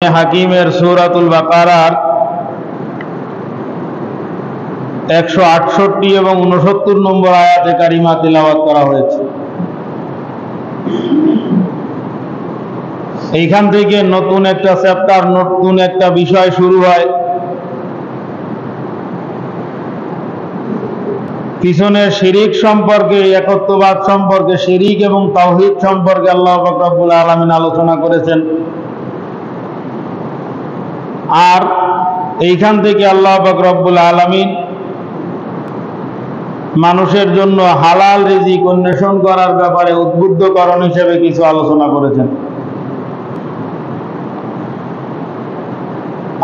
হাকিমের সূরাতুল বাকারার 168 এবং 69 নম্বর আয়াতে কারিমা তিলাওয়াত করা হয়েছে। এইখান থেকে নতুন একটা চ্যাপ্টার, নতুন একটা বিষয় শুরু হয়। পিছনে শিরিক সম্পর্কে, একত্ববাদ সম্পর্কে, শিরিক এবং তাওহীদ সম্পর্কে আল্লাহ পাক রব্বুল আলামিন আলোচনা করেছেন। আর এইখান থেকে আল্লাহ পাক রব্বুল আলামিন মানুষের জন্য হালাল রিজিক অন্বেষণ করার ব্যাপারে উদ্বুদ্ধকরণ হিসেবে কিছু আলোচনা করেছেন।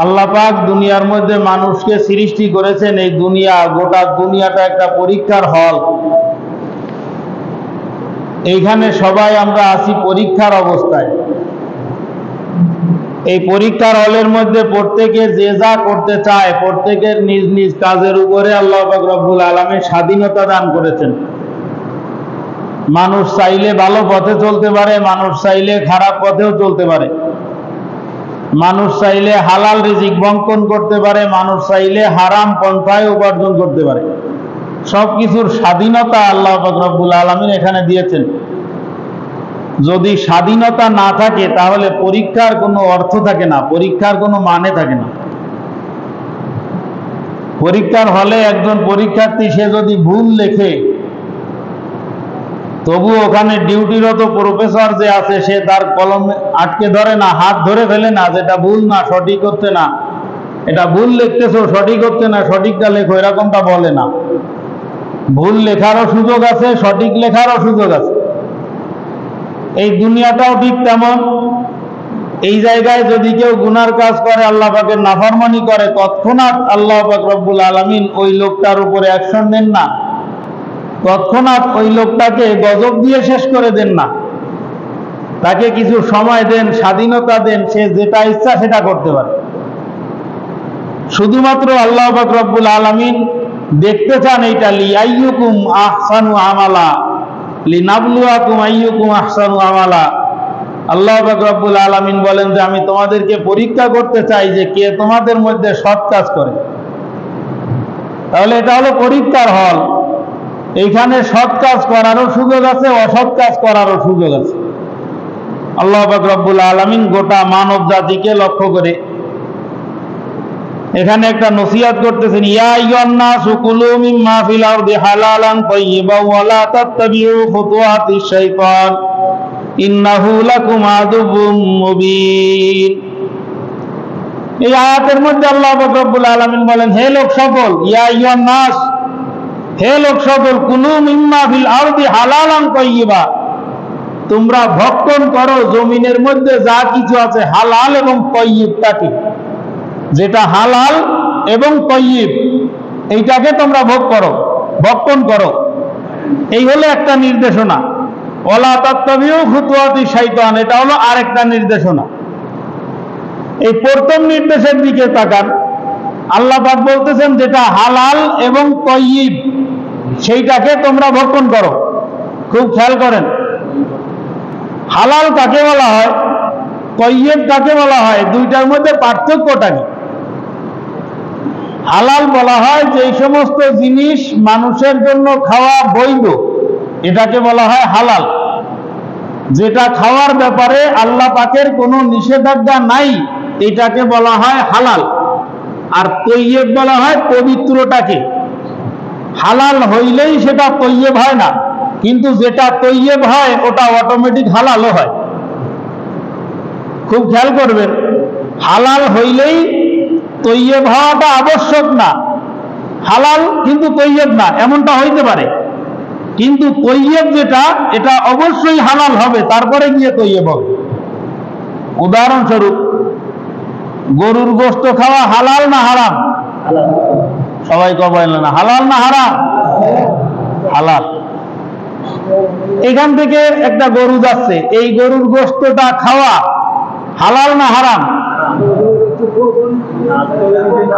আল্লাহ পাক দুনিয়ার মধ্যে মানুষকে সৃষ্টি করেছেন। এই দুনিয়া, গোটা দুনিয়াটা একটা পরীক্ষার হল। এইখানে সবাই আমরা আছি পরীক্ষার অবস্থায়। এই পরীক্ষার হলের মধ্যে প্রত্যেকে যে যা করতে চায়, প্রত্যেকের নিজ নিজ কাজের উপরে আল্লাহ পাক রব্বুল আলামিন স্বাধীনতা দান করেছেন। মানুষ চাইলে ভালো পথে চলতে পারে, মানুষ চাইলে খারাপ পথেও চলতে পারে, মানুষ চাইলে হালাল রিজিক বণ্টন করতে পারে, মানুষ চাইলে হারাম পন্থায় উপার্জন করতে পারে। সবকিছুর স্বাধীনতা আল্লাহ পাক রব্বুল আলামিন এখানে দিয়েছেন। যদি স্বাধীনতা না থাকে তাহলে পরীক্ষার কোনো অর্থ থাকে না, পরীক্ষার কোনো মানে থাকে না। পরীক্ষার হলে একজন পরীক্ষার্থী সে যদি ভুল লেখে, তবু ওখানে ডিউটিরত প্রফেসর যে আছে সে তার কলম আটকে ধরে না, হাত ধরে ফেলে না, যেটা ভুল না, সঠিক হচ্ছে না, এটা ভুল লিখতেছো, সঠিক হচ্ছে না, সঠিকটা লেখো, এরকমটা বলে না। ভুল লেখারও সুযোগ আছে, সঠিক লেখারও সুযোগ আছে। এই দুনিয়াটাও ঠিক তেমন। এই জায়গায় যদি কেউ গুনার কাজ করে, আল্লাহ পাকের নাফরমানি করে, তৎক্ষণাৎ আল্লাহ পাক রব্বুল আলামিন ওই লোকটার উপরে অ্যাকশন নেন না, তৎক্ষণাৎ ওই লোকটাকে গজব দিয়ে শেষ করে দেন না। তাকে কিছু সময় দেন, স্বাধীনতা দেন, সে যেটা ইচ্ছা সেটা করতে পারে। শুধুমাত্র আল্লাহ পাক রব্বুল আলামিন দেখতে চান এইটা, লিআইয়ুকুম আহসানু আমালা, লিনাবলুয়াকুম আইয়ুকুম আহসানু আমালা। আল্লাহ পাক রব্বুল আলামিন বলেন যে আমি তোমাদেরকে পরীক্ষা করতে চাই যে কে তোমাদের মধ্যে সৎ কাজ করে। তাহলে এটা হলো পরীক্ষার হল। এইখানে সৎ কাজ করারও সুযোগ আছে, অসৎ কাজ করারও সুযোগ আছে। আল্লাহ পাক রব্বুল আলামিন গোটা মানব জাতিকে লক্ষ্য করে এখানে একটা নসিহত করতেছেন, ইয়া আইয়ুহান নাসু কুলু মিম্মা ফিল আরদি হালালান তাইয়্যিবান ওয়া লা তাত্তাবিউ খুতুওয়াতিশ শাইতান ইন্নাহু লাকুম আদুউম মুবিন। এই আয়াতের মধ্যে আল্লাহ পাক রব্বুল আলামিন বলেন, হে লোক সকল, ইয়া আইয়ুহান নাস, হে লোক সকল, কুলু মিম্মা ফিল আরদি হালালান তাইয়্যিবা, তোমরা ভক্ষণ করো জমিনের মধ্যে যা কিছু আছে হালাল এবং তাইয়্যিব তাকে, যেটা হালাল এবং তাইয়্যিব এইটাকে তোমরা ভোগ করো, ভক্ষণ করো। এই হলো একটা নির্দেশনা। ওয়ালা তাত্তাবিউ খুতুওয়াতিশ শাইতান, এটা হলো আরেকটা নির্দেশনা। এই প্রথম নির্দেশের দিকে তাকান। আল্লাহ পাক বলতেছেন যেটা হালাল এবং তাইয়্যিব সেইটাকে তোমরা ভক্ষণ করো। খুব খেয়াল করেন, হালাল কাকে বলা হয়, তাইয়্যিব কাকে বলা হয়, দুইটার মধ্যে পার্থক্যটা কি? হালাল বলা হয় যে সমস্ত জিনিস মানুষের জন্য খাওয়া বৈধ, এটাকে বলা হয় হালাল। যেটা খাওয়ার ব্যাপারে আল্লাহ পাকের কোনো নিষেধাজ্ঞা নাই, এটাকে বলা হয় হালাল। আর তাইয়্যিব বলা হয় পবিত্রটাকে। হালাল হইলেই সেটা তাইয়্যিব হয় না, কিন্তু যেটা তাইয়্যিব হয় ওটা অটোমেটিক হালালও হয়। খুব খেয়াল করবেন, হালাল হইলেই তাইয়্যিব হওয়াটা আবশ্যক না। হালাল কিন্তু তাইয়্যিব না, এমনটা হইতে পারে, কিন্তু তাইয়্যিব যেটা, এটা অবশ্যই হালাল হবে, তারপরে গিয়ে তাইয়্যিব হবে। উদাহরণস্বরূপ, গরুর গোশত খাওয়া হালাল না হারাম? সবাই কবেন না, হালাল না হারাম? হালাল। এখান থেকে একটা গরু যাচ্ছে, এই গরুর গোশতটা খাওয়া হালাল না হারাম?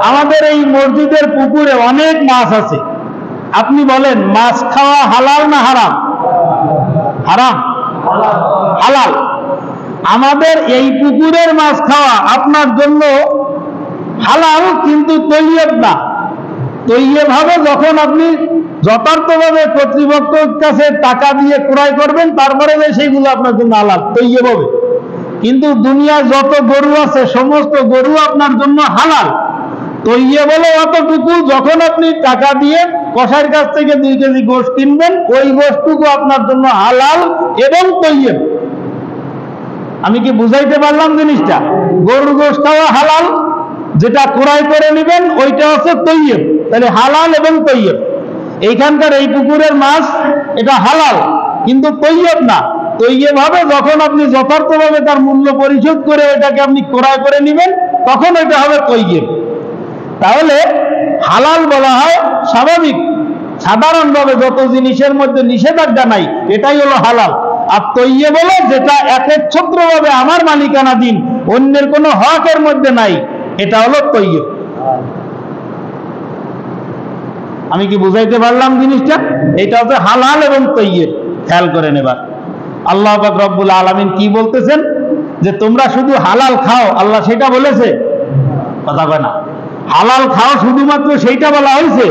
আমাদের এই মসজিদের পুকুরে অনেক মাছ আছে, আপনি বলেন মাছ খাওয়া হালাল না হারাম? হারাম। হালাল। আমাদের এই পুকুরের মাছ খাওয়া আপনার জন্য হালাল, কিন্তু তৈয়ব না। তৈয়ব হবে যখন আপনি যথার্থভাবে কর্তৃপক্ষের কাছে টাকা দিয়ে ক্রয় করবেন, তারপরে সেইগুলো আপনার জন্য হালাল, তৈয়ব হবে। কিন্তু দুনিয়ার যত গরু আছে সমস্ত গরু আপনার জন্য হালাল। তৈয়ব হলো অতটুকু যখন আপনি টাকা দিয়ে কসাইয়ের কাছ থেকে 2 কেজি গোশত কিনবেন, ওই গোশতটুকু আপনার জন্য হালাল এবং তৈয়ব। আমি কি বুঝাইতে পারলাম জিনিসটা? গরুর গোশত খাওয়া হালাল, যেটা ক্রয় করে নেবেন ওইটা হচ্ছে তৈয়ব। তাহলে হালাল এবং তৈয়ব। এইখানকার এই পুকুরের মাছ এটা হালাল, কিন্তু তৈয়ব না। তৈয়ব হবে যখন আপনি যথার্থভাবে তার মূল্য পরিশোধ করে ওইটাকে আপনি ক্রয় করে নেবেন, তখন ওইটা হবে তৈয়ব। তাহলে হালাল বলা হয় স্বাভাবিক, সাধারণভাবে যত জিনিসের মধ্যে নিষেধাজ্ঞা নাই এটাই হলো হালাল। আর তৈয়ব হলো যেটা একচ্ছত্রভাবে আমার মালিকানাধীন, অন্যের কোনো হকের মধ্যে নাই, এটা হলো তৈয়ব। আমি কি বুঝাইতে পারলাম জিনিসটা? এটা হচ্ছে হালাল এবং তৈয়ব। খেয়াল করে নেবার, আল্লাহ পাক রব্বুল আলামিন কি বলতেছেন? যে তোমরা শুধু হালাল খাও, আল্লাহ সেটা বলেছে? কথা কয় না। হালাল খাও শুধুমাত্র সেইটা বলা হয়েছে?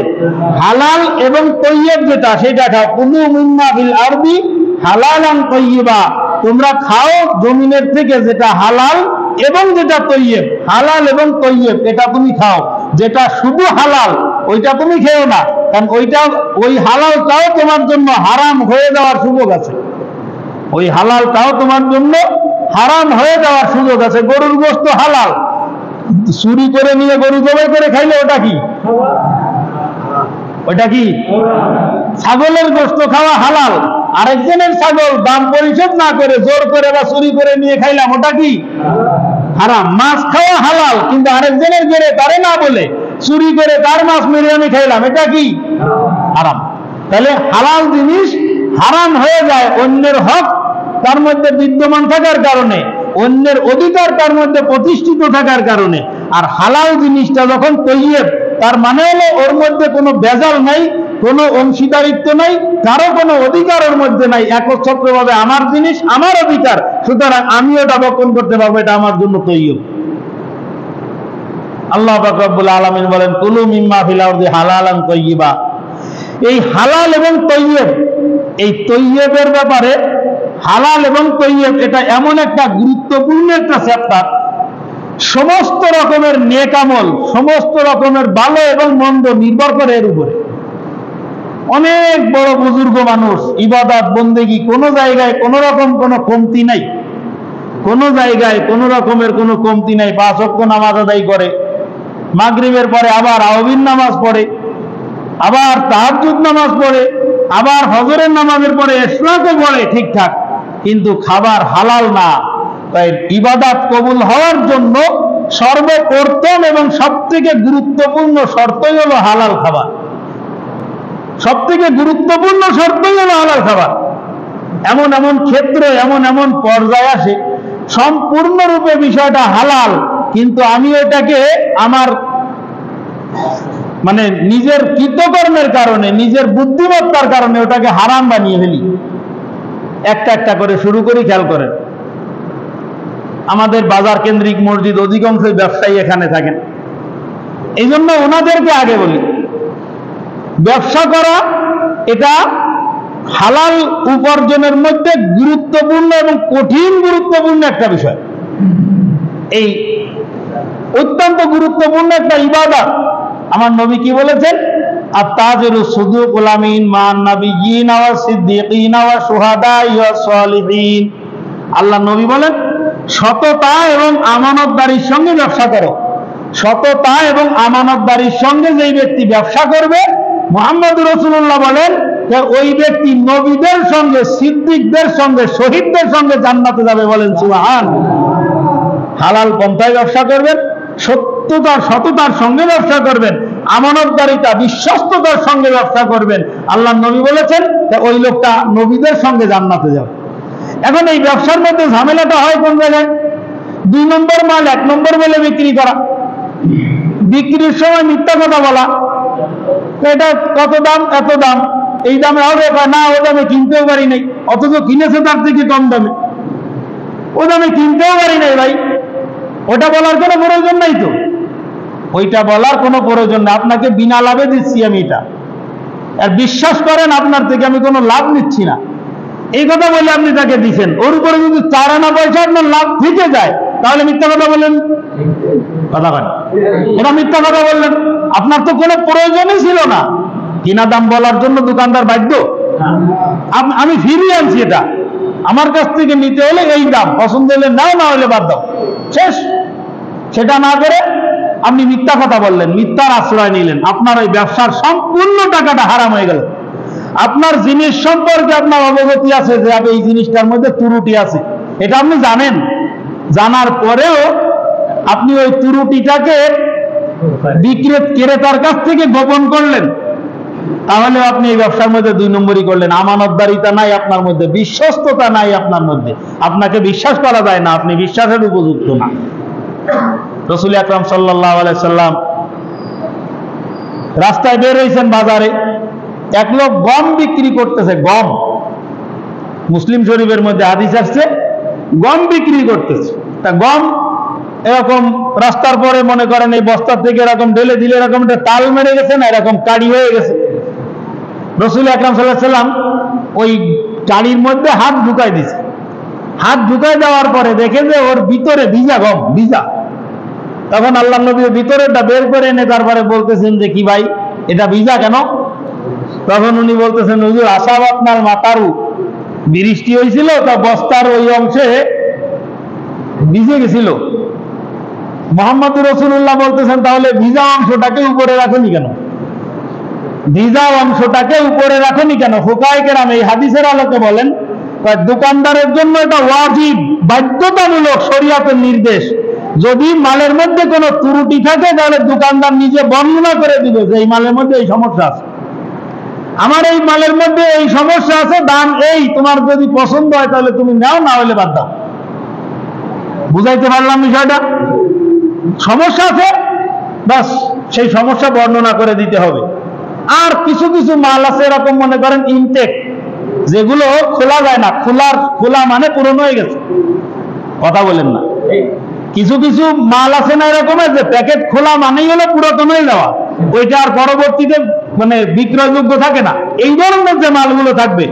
হালাল এবং তৈয়ব যেটা সেটা খাও। কুলু মিম্মা ফিল আরদি হালালান তাইয়্যিবা, তোমরা খাও জমিনের থেকে যেটা হালাল এবং যেটা তৈয়ব। হালাল এবং তৈয়ব এটা তুমি খাও। যেটা শুধু হালাল ওইটা তুমি খেও না, কারণ ওই হালালটাও তোমার জন্য হারাম হয়ে যাওয়ার সুযোগ আছে। ওই হালালটাও তোমার জন্য হারাম হয়ে যাওয়ার সুযোগ আছে। গরুর গোশত হালাল, চুরি করে নিয়ে গরু জবাই করে খাইলে ওটা কি? ওটা কি? ছাগলের গোশত খাওয়া হালাল, আরেকজনের ছাগল দাম পরিশোধ না করে জোর করে বা চুরি করে নিয়ে খাইলাম, ওটা কি? হারাম। মাছ খাওয়া হালাল, কিন্তু আরেকজনের ঘরে তারে না বলে চুরি করে তার মাছ মেরে আমি খাইলাম, এটা কি? হারাম। তাহলে হালাল জিনিস হারাম হয়ে যায় অন্যের হক তার মধ্যে বিদ্যমান থাকার কারণে, অন্যের অধিকার তার মধ্যে প্রতিষ্ঠিত থাকার কারণে। আর হালাল জিনিসটা যখন তৈয়ব, তার মানে হলো ওর মধ্যে কোনো ভেজাল নাই, কোনো অংশীদারিত্ব নাই, কারো কোনো অধিকার ওর মধ্যে নাই, একচ্ছত্রভাবে আমার জিনিস, আমার অধিকার, সুতরাং আমি ওটা বক্ষণ করতে পারবো, এটা আমার জন্য তৈয়ব। আল্লাহ পাক রব্বুল আলামিন বলেন কুলু মিম্মা ফিল আরদি হালালান তাইয়্যিবা। এই হালাল এবং তৈয়ব, এই তৈয়বের ব্যাপারে হালাল এবং তৈয়ব এটা এমন একটা গুরুত্বপূর্ণ একটা চ্যাপ্টার। সমস্ত রকমের নেক আমল, সমস্ত রকমের ভালো এবং মন্দ নির্ভর করে এর উপরে। অনেক বড় বুজুর্গ মানুষ, ইবাদত বন্দেগী কোনো জায়গায় কোনো রকম কোনো কমতি নাই, কোনো জায়গায় কোনো রকমের কোনো কমতি নাই। 5 ওয়াক্ত নামাজ আদায় করে, মাগরিবের পরে আবার আওয়াবিন নামাজ পড়ে, আবার তাহাজ্জুদ নামাজ পড়ে, আবার ফজরের নামাজের পরে ইশরাকও পড়ে ঠিকঠাক, কিন্তু খাবার হালাল না। তাই ইবাদত কবুল হওয়ার জন্য সর্বপ্রথম এবং সবথেকে গুরুত্বপূর্ণ শর্তই হলো হালাল খাবার। সবথেকে গুরুত্বপূর্ণ শর্তই হলো হালাল খাবার। এমন এমন ক্ষেত্র, এমন এমন পর্যায়ে আসে সম্পূর্ণরূপে বিষয়টা হালাল, কিন্তু আমি এটাকে আমার মানে নিজের কৃতকর্মের কারণে, নিজের বুদ্ধিমত্তার কারণে ওটাকে হারাম বানিয়ে ফেলি। একটা একটা করে শুরু করি। খেয়াল করেন, আমাদের বাজার কেন্দ্রিক মসজিদ, অধিকাংশ ব্যবসায়ী এখানে থাকেন, এই জন্য ওনাদেরকে আগে বলি, ব্যবসা করা এটা হালাল উপার্জনের মধ্যে গুরুত্বপূর্ণ এবং কঠিন গুরুত্বপূর্ণ একটা বিষয়। এই অত্যন্ত গুরুত্বপূর্ণ একটা ইবাদত। আমার নবী কি বলেছেন? আত-তাজিরু সুদুকুল আমিন মান নাবিয়্যিন ওয়া সিদ্দিকিন ওয়া শুহাদা ওয়া সালিহিন। আল্লাহ নবী বলেন, সততা এবং আমানতদারির সঙ্গে ব্যবসা করো। সততা এবং আমানতদারির সঙ্গে যেই ব্যক্তি ব্যবসা করবে, মুহাম্মদ রাসূলুল্লাহ বলেন যে ওই ব্যক্তি নবীদের সঙ্গে, সিদ্দিকদের সঙ্গে, শহীদদের সঙ্গে জান্নাতে যাবে। বলেন সুবহানাল্লাহ। হালাল পন্থায় ব্যবসা করবেন, সততার সঙ্গে ব্যবসা করবেন, আমানতদারিতা বিশ্বস্ততার সঙ্গে ব্যবসা করবেন। আল্লাহ নবী বলেছেন ওই লোকটা নবীদের সঙ্গে জান্নাতে যাবে। এখন এই ব্যবসার মধ্যে ঝামেলাটা হয় কোন জায়গায়? 2 নম্বর মাল 1 নম্বর বলে বিক্রি করা, বিক্রির সময় মিথ্যা কথা বলা, এটা কত দাম, এত দাম, এই দামে হবে না, ও দামে কিনতেও পারি নাই, অথচ কিনেছে তার থেকে কম দামে। ওটা আমি কিনতেও পারি নাই ভাই, ওটা বলার কোনো প্রয়োজন নাই তো, ওইটা বলার কোনো প্রয়োজন নেই, আপনাকে বিনা লাভে দিচ্ছি আমি এটা, আর বিশ্বাস করেন আপনার থেকে আমি কোনো লাভ নিচ্ছি না, এই কথা বলে আপনি তাকে দিচ্ছেন, ওর উপরে যদি 4 আনা পয়সা আপনার লাভ থেকে যায় তাহলে মিথ্যা কথা বললেন, কথা বলেন, এটা মিথ্যা কথা বললেন, আপনার তো কোনো প্রয়োজনই ছিল না, কিনা দাম বলার জন্য দোকানদার বাধ্য, আমি ফিরিয়ে আনছি, এটা আমার কাছ থেকে নিতে হলে এই দাম, পছন্দ হলে নাও, না হলে বাদ দাও, শেষ। সেটা না করে আপনি মিথ্যা কথা বললেন, মিথ্যার আশ্রয় নিলেন, আপনার ওই ব্যবসার সম্পূর্ণ টাকাটা হারাম হয়ে গেল। আপনার জিনিস সম্পর্কে আপনার অবগতি আছে যে এই জিনিসটার মধ্যে ত্রুটি আছে, এটা আপনি জানেন, জানার পরেও আপনি ওই ত্রুটিটাকে ক্রেতার কাছ থেকে গোপন করলেন, তাহলে আপনি এই ব্যবসার মধ্যে 2 নম্বরই করলেন, আমানতদারিতা নাই আপনার মধ্যে, বিশ্বস্ততা নাই আপনার মধ্যে, আপনাকে বিশ্বাস করা যায় না, আপনি বিশ্বাসের উপযুক্ত না। রাসূল আকরাম সাল্লাল্লাহু আলাইহি সাল্লাম রাস্তায় বের হয়েছেন, বাজারে এক লোক গম বিক্রি করতেছে, গম, মুসলিম শরীফের মধ্যে হাদিস আসছে গম বিক্রি করতেছে, তা গম এরকম রাস্তার পরে মনে করেন এই বস্তার থেকে এরকম ঢেলে দিলে এরকম একটা তাল মেরে গেছে না, এরকম কাড়ি হয়ে গেছে। রাসূল আকরাম সাল্লাল্লাহু আলাইহি সাল্লাম ওই কাড়ির মধ্যে হাত ঢুকাই দিছে, হাত ঢুকাই দেওয়ার পরে দেখে যে ওর ভিতরে ভিজা গম, ভিজা। তখন আল্লাহর নবী ভিতরেরটা বের করে এনে তারপরে বলতেছেন যে কি ভাই এটা ভিজা কেন? তখন উনি বলতেছেন হুজুর আসাব আপনার মাতারু, বৃষ্টি হয়েছিল তা বস্তার ওই অংশে ভিজে গেছিল। মুহাম্মদ রাসূলুল্লাহ বলতেছেন তাহলে ভিজা অংশটাকে উপরে রাখেনি কেন? ভিজা অংশটাকে উপরে রাখেনি কেন? ফুকাহায়ে কেরাম এই হাদিসের আলোকে বলেন দোকানদারের জন্য এটা ওয়াজিব, বাধ্যতামূলক শরীয়তের নির্দেশ, যদি মালের মধ্যে কোনো ত্রুটি থাকে তাহলে দোকানদার নিজে বর্ণনা করে দিবে যে এই মালের মধ্যে এই সমস্যা আছে, আমার এই মালের মধ্যে এই সমস্যা আছে, দাম এই, তোমার যদি পছন্দ হয় তাহলে তুমি নাও, না হলে বাদ দাও। বুঝাইতে পারলাম বিষয়টা? সমস্যা আছে, বাস সেই সমস্যা বর্ণনা করে দিতে হবে। আর কিছু কিছু মাল আছে এরকম মনে করেন ইনটেক, যেগুলো খোলা যায় না, খোলা মানে পুরনো হয়ে গেছে, কথা বলেন না, কিছু কিছু মাল আছে না এরকমের যে প্যাকেট খোলা মানেই হলো পুরাতন হয়ে যাওয়া, ওইটা আর পরবর্তীতে মানে বিক্রয়যোগ্য থাকে না। এই ধরনের যে মালগুলো থাকবে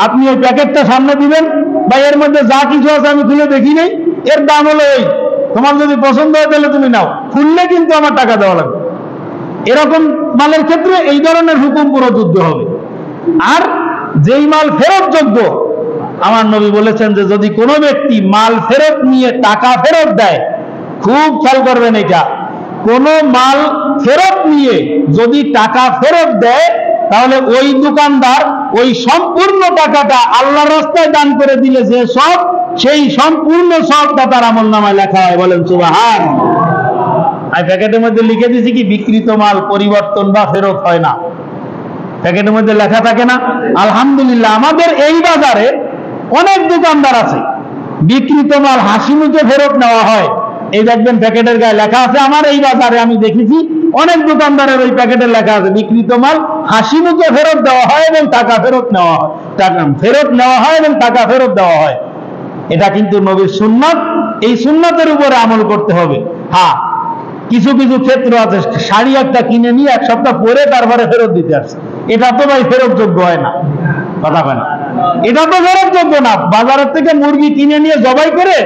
আপনি ওই প্যাকেটটা সামনে দিবেন, বা এর মধ্যে যা কিছু আছে আমি খুলে দেখি নেই, এর দাম হলো এই, তোমার যদি পছন্দ হয় তাহলে তুমি নাও, খুললে কিন্তু আমার টাকা দেওয়া লাগবে, এরকম মালের ক্ষেত্রে এই ধরনের হুকুম প্রযোজ্য হবে। আর যেই মাল ফেরত যোগ্য, আমার নবী বলেছেন যে যদি কোনো ব্যক্তি মাল ফেরত নিয়ে টাকা ফেরত দেয়, খুব খেয়াল করবেন এটা, কোনো মাল ফেরত নিয়ে যদি টাকা ফেরত দেয় তাহলে ওই দোকানদার ওই সম্পূর্ণ টাকাটা আল্লাহর রাস্তায় দান করে দিলে যে সব, সেই সম্পূর্ণ সবটা তার আমলনামায় লেখা হয়, বলেন সুবহানাল্লাহ। আমি প্যাকেটের মধ্যে লিখে দিয়েছি কি বিকৃত মাল পরিবর্তন বা ফেরত হয় না, প্যাকেটের মধ্যে লেখা থাকে না। আলহামদুলিল্লাহ আমাদের এই বাজারে অনেক দোকানদার আছে, বিকৃত মাল হাসি মুখে ফেরত নেওয়া হয়, এই দেখবেন প্যাকেটের গায়ে লেখা আছে, আমার এই বাজারে আমি দেখেছি অনেক দোকানদারের ওই প্যাকেটে লেখা আছে বিকৃত মাল হাসি মুখে ফেরত দেওয়া হয় এবং টাকা ফেরত নেওয়া হয়, টাকা ফেরত নেওয়া হয় এবং টাকা ফেরত দেওয়া হয়। এটা কিন্তু নবীর সুন্নাত, এই সুন্নাতের উপরে আমল করতে হবে। হ্যাঁ, কিছু কিছু ক্ষেত্র আছে, শাড়ি একটা কিনে নিয়ে 1 সপ্তাহ পরে তারপরে ফেরত দিতে আসছে, এটা তো ভাই ফেরত যোগ্য হয় না, কথা বলেন, এটা তো ফেরত যোগ্য না। বাজারের থেকে মুরগি কিনে নিয়ে জবাই করে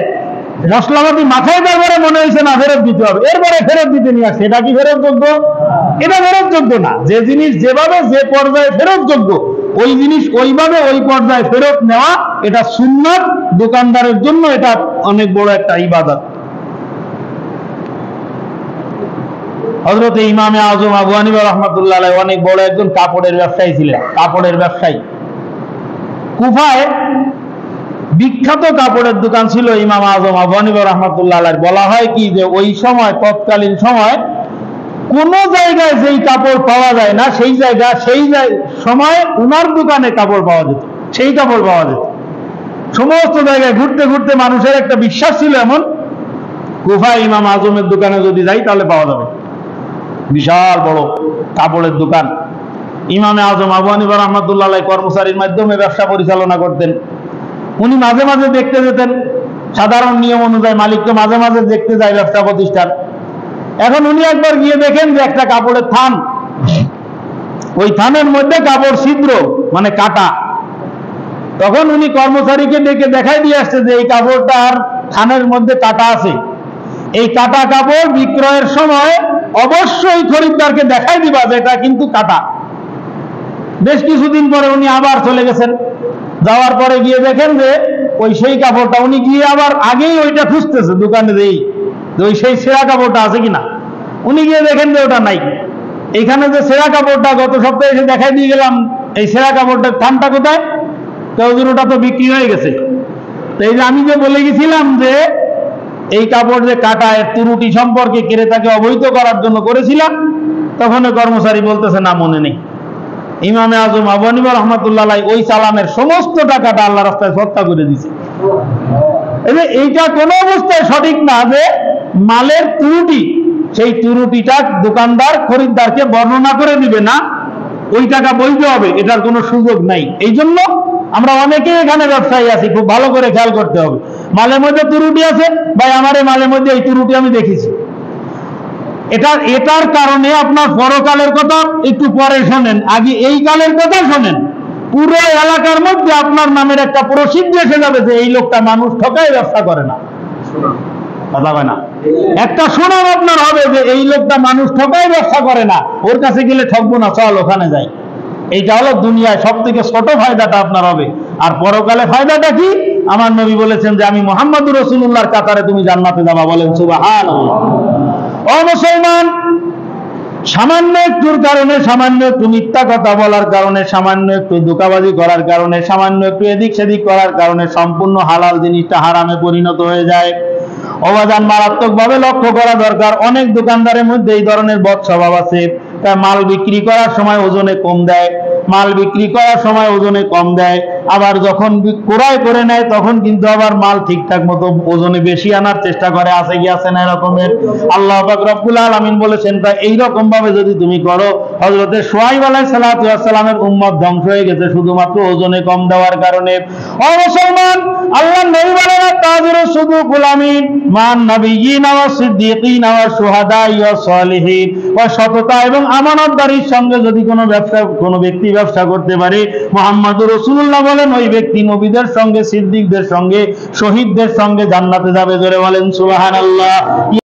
মশলাপাতি মাথায় তারপরে মনে হয়েছে না ফেরত দিতে হবে, এরপরে ফেরত দিতে নিয়ে আসছে, এটা কি ফেরত যোগ্য? এটা ফেরত যোগ্য না। যে জিনিস যেভাবে যে পর্যায়ে ফেরত যোগ্য, ওই জিনিস ওইভাবে ওই পর্যায়ে ফেরত নেওয়া, এটা সুন্নাত, দোকানদারের জন্য এটা অনেক বড় একটা ইবাদত। হযরত ইমামে আযম আবু হানিফা রাহমাতুল্লাহ আলাইহি অনেক বড় একজন কাপড়ের ব্যবসায়ী ছিলেন, কাপড়ের ব্যবসায়ী। কুফায় বিখ্যাত কাপড়ের দোকান ছিল ইমাম আযম আবু হানিফা রাহমাতুল্লাহ আলাইহি। বলা হয় কি যে ওই সময়, তৎকালীন সময় কোন জায়গায় যেই কাপড় পাওয়া যায় না, সেই সময় উনার দোকানে কাপড় পাওয়া যেত, সেই কাপড় পাওয়া যেত। সমস্ত জায়গায় ঘুরতে ঘুরতে মানুষের একটা বিশ্বাস ছিল এমন, কুফায় ইমাম আযমের দোকানে যদি যাই তাহলে পাওয়া যাবে। বিশাল বড় কাপড়ের দোকান। ইমামে আযম আবু হানিফা রাহমাতুল্লাহ আলাইহি কর্মচারীর মাধ্যমে ব্যবসা পরিচালনা করতেন। উনি মাঝে মাঝে দেখতে যেতেন সাধারণ নিয়ম অনুযায়ী মালিক তো মাঝে মাঝে দেখতে যায় ব্যবসা প্রতিষ্ঠান। এখন উনি একবার গিয়ে দেখেন যে একটা কাপড়ের থান, ওই থানের মধ্যে কাপড় ছিদ্র মানে কাটা। তখন উনি কর্মচারীকে ডেকে দেখাই দিয়ে আসছে যে এই কাপড়টার থানের মধ্যে কাটা আছে, এই কাটা কাপড় বিক্রয়ের সময় অবশ্যই খরিদ্দারকে দেখাই দিবা যে এটা কিন্তু কাটা। বেশ কিছুদিন পরে উনি আবার চলে গেছেন, যাওয়ার পরে গিয়ে দেখেন যে ওই সেই কাপড়টা, উনি গিয়ে আবার আগেই ওইটা খুঁজতেছে দোকানে যে ওই সেই ছেঁড়া কাপড়টা আছে কিনা। উনি গিয়ে দেখেন যে ওটা নাই। এইখানে যে ছেঁড়া কাপড়টা গত সপ্তাহে এসে দেখাই দিয়ে গেলাম, এই ছেঁড়া কাপড়টার থানটা কোথায়? ওটা তো বিক্রি হয়ে গেছে। তো এই যে আমি যে বলে গেছিলাম যে এই কাপড় যে কাটা, এর ত্রুটি সম্পর্কে ক্রেতাকে অবহিত করার জন্য করেছিলাম, তখন কর্মচারী বলতেছে না মনে নেই। ইমামে আজম আবু হানিফা রাহমাতুল্লাহ আলাইহি ওই চালানের সমস্ত টাকাটা আল্লাহ রাস্তায় সদকা করে দিয়েছে। এইটা কোনো অবস্থায় সঠিক না যে মালের ত্রুটি, সেই ত্রুটিটা দোকানদার খরিদ্দারকে বর্ণনা করে দিবে না, ওই টাকা বইতে হবে, এটার কোনো সুযোগ নাই। এই জন্য আমরা অনেকে এখানে ব্যবসায়ী আছি, খুব ভালো করে খেয়াল করতে হবে। মালের মধ্যে ত্রুটি আছে, ভাই আমার এই মালের মধ্যে এই ত্রুটি আমি দেখেছি, এটার কারণে আপনার পরকালের কথা একটু পরে শোনেন, আগে এই কালের কথা শোনেন। পুরো এলাকার মধ্যে আপনার নামের একটা প্রসিদ্ধি এসে যাবে যে এই লোকটা মানুষ ঠকায় ব্যবসা করে না, কথা হয় না। একটা সুনাম আপনার হবে যে এই লোকটা মানুষ ঠকায় ব্যবসা করে না, ওর কাছে গেলে ঠকবো না, চল ওখানে যাই। এইটা হলো দুনিয়ায় সব থেকে ছোট ফায়দাটা আপনার হবে। আর পরকালে ফায়দাটা কি? আমার নবী বলেছেন যে আমি মুহাম্মদুর রাসূলুল্লাহর কাতারে তুমি জান্নাতে যাবা। বলেন সুবহানাল্লাহ। ও মুসলমান, সামান্য একটুর কারণে, সামান্য একটু মিথ্যা কথা বলার কারণে, সামান্য একটু ধোঁকাবাজি করার কারণে, সামান্য একটু এদিক সেদিক করার কারণে সম্পূর্ণ হালাল জিনিসটা হারামে পরিণত হয়ে যায়। অবাদান মারাত্মকভাবে লক্ষ্য করা দরকার। অনেক দোকানদারের মধ্যে এই ধরনের বদ স্বভাব আছে। তাই মাল বিক্রি করার সময় ওজনে কম দেয়, মাল বিক্রি করার সময় ওজনে কম দেয়, আবার যখন ক্রয় করে নেয় তখন কিন্তু আবার মাল ঠিকঠাক মতো ওজনে বেশি আনার চেষ্টা করে। আছে কি আছে না এরকমের? আল্লাহ পাক রব্বুল আলামিন বলেছেন তা এইরকম ভাবে যদি তুমি করো, হযরতে শুআয়ব আলাইহিস সালাতু ওয়াস সালামের উম্মত ধ্বংস হয়ে গেছে শুধুমাত্র ওজনে কম দেওয়ার কারণে। ও মুসলমান, আল্লাহ নবী বলেন তাজিরু সুদুকুল আমিন মান নাবিয়িনা ওয়াস সিদ্দিকিনা ওয়াস শুহাদাই ওয়াস সালিহিন। ও সততা এবং আমানতদারির সঙ্গে যদি কোনো ব্যক্তি ব্যবসা করতে পারে, মুহাম্মদুর রাসূলুল্লাহ বলেন ওই ব্যক্তি নবীদের সঙ্গে, সিদ্দিকদের সঙ্গে, শহীদদের সঙ্গে জান্নাতে যাবে। জোরে বলেন সুবহানাল্লাহ।